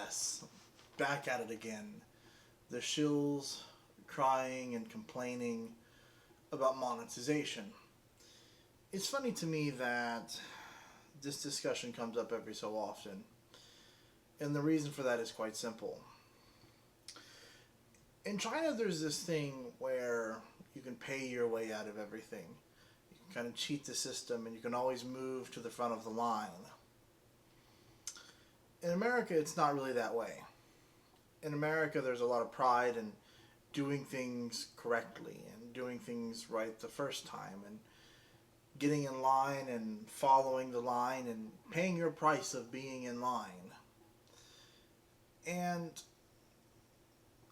yes, back at it again. The shills crying and complaining about monetization. It's funny to me that this discussion comes up every so often, and the reason for that is quite simple. In China, there's this thing where you can pay your way out of everything. You can kind of cheat the system, and you can always move to the front of the line. In America, it's not really that way. In America, there's a lot of pride in doing things correctly and doing things right the first time and getting in line and following the line and paying your price of being in line. And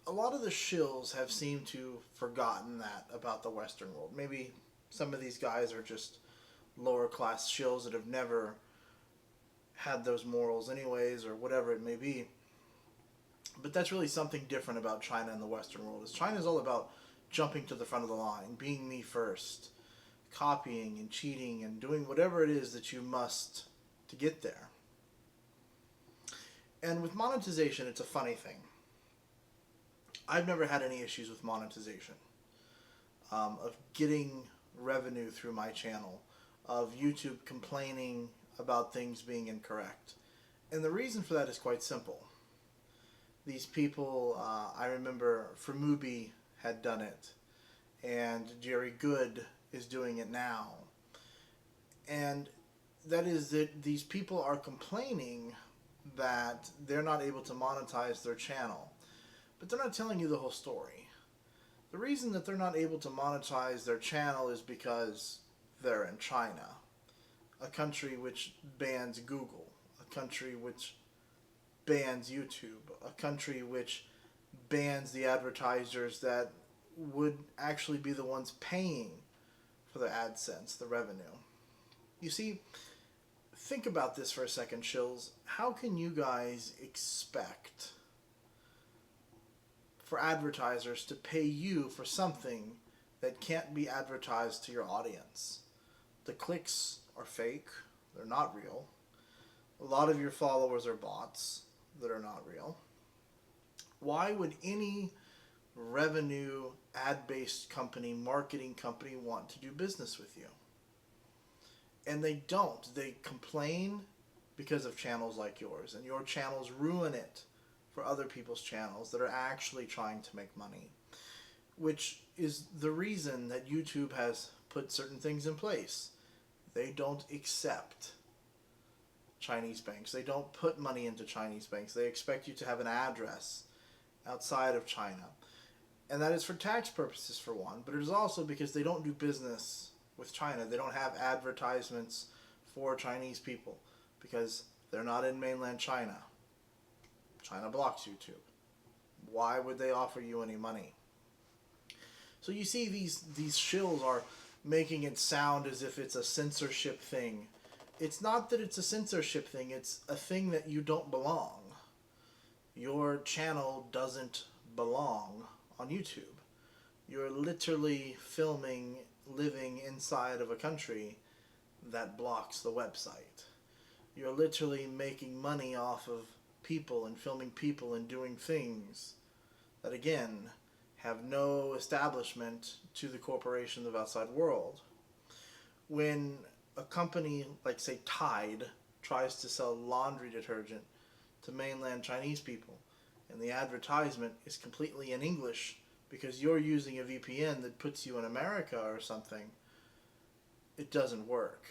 a lot of the shills have seemed to have forgotten that about the Western world. Maybe some of these guys are just lower class shills that have never had those morals anyways, or whatever it may be. But that's really something different about China and the Western world. Is China is all about jumping to the front of the line, being me first, copying and cheating and doing whatever it is that you must to get there. And with monetization, it's a funny thing. I've never had any issues with monetization, of getting revenue through my channel, of YouTube complaining about things being incorrect. And the reason for that is quite simple. These people, I remember Fremubi had done it, and Jerry Goode is doing it now. And that is that these people are complaining that they're not able to monetize their channel. But they're not telling you the whole story. The reason that they're not able to monetize their channel is because they're in China, a country which bans Google, a country which bans YouTube, a country which bans the advertisers that would actually be the ones paying for the AdSense, the revenue. You see, think about this for a second, shills. How can you guys expect for advertisers to pay you for something that can't be advertised to your audience? The clicks are fake. They're not real. A lot of your followers are bots that are not real. Why would any revenue ad-based company, marketing company want to do business with you? And they don't. They complain because of channels like yours, and your channels ruin it for other people's channels that are actually trying to make money, which is the reason that YouTube has put certain things in place. They don't accept Chinese banks. They don't put money into Chinese banks. They expect you to have an address outside of China. And that is for tax purposes, for one, but it is also because they don't do business with China. They don't have advertisements for Chinese people because they're not in mainland China. China blocks YouTube. Why would they offer you any money? So you see these shills are making it sound as if it's a censorship thing. It's not that it's a censorship thing. It's a thing that you don't belong. Your channel doesn't belong on YouTube. You're literally filming, living inside of a country that blocks the website. You're literally making money off of people and filming people and doing things that, again, have no establishment to the corporation of the outside world. When a company like, say, Tide tries to sell laundry detergent to mainland Chinese people, and the advertisement is completely in English because you're using a VPN that puts you in America or something, it doesn't work.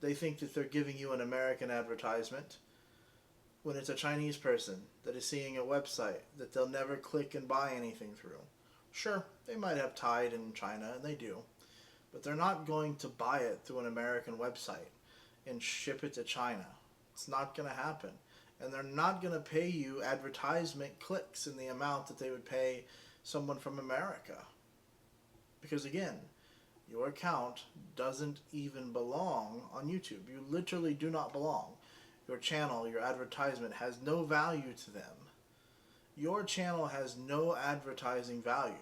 They think that they're giving you an American advertisement when it's a Chinese person that is seeing a website that they'll never click and buy anything through. Sure, they might have Tide in China, and they do, but they're not going to buy it through an American website and ship it to China. It's not going to happen. And they're not going to pay you advertisement clicks in the amount that they would pay someone from America. Because again, your account doesn't even belong on YouTube. You literally do not belong. Your channel, your advertisement has no value to them. Your channel has no advertising value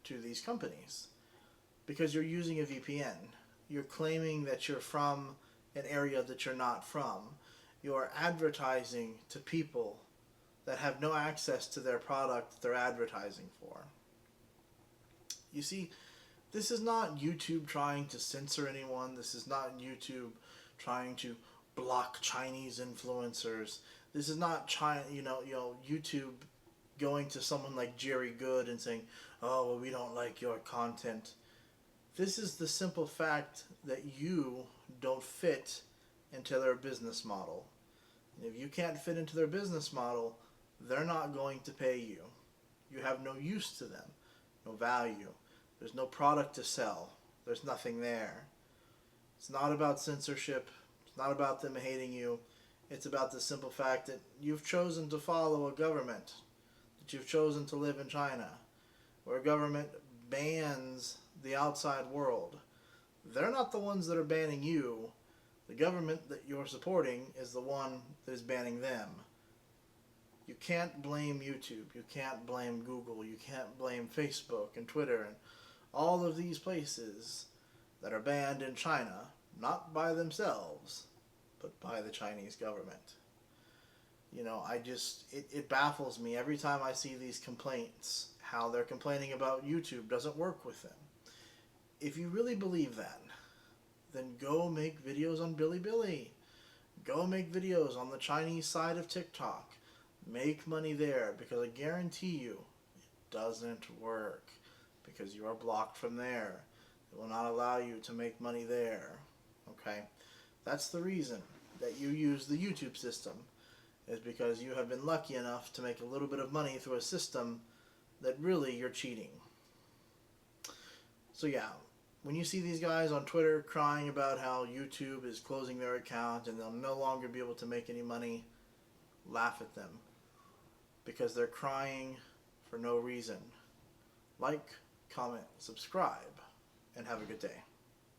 to these companies because you're using a VPN. You're claiming that you're from an area that you're not from. You're advertising to people that have no access to their product they're advertising for. You see, this is not YouTube trying to censor anyone. This is not YouTube trying to block Chinese influencers. This is not YouTube going to someone like Jerry Goode and saying, "Oh, well, we don't like your content." This is the simple fact that you don't fit into their business model. And if you can't fit into their business model, they're not going to pay you. You have no use to them, no value. There's no product to sell. There's nothing there. It's not about censorship. It's not about them hating you. It's about the simple fact that you've chosen to follow a government, that you've chosen to live in China, where a government bans the outside world. They're not the ones that are banning you. The government that you're supporting is the one that is banning them. You can't blame YouTube. You can't blame Google. You can't blame Facebook and Twitter and all of these places that are banned in China, not by themselves, but by the Chinese government. It baffles me every time I see these complaints, how they're complaining about YouTube doesn't work with them. If you really believe that, then go make videos on Bilibili. Go make videos on the Chinese side of TikTok. Make money there, because I guarantee you it doesn't work, because you are blocked from there. It will not allow you to make money there. Okay? That's the reason that you use the YouTube system, is because you have been lucky enough to make a little bit of money through a system that really you're cheating. So yeah, when you see these guys on Twitter crying about how YouTube is closing their account and they'll no longer be able to make any money, laugh at them, because they're crying for no reason. Like, comment, subscribe, and have a good day.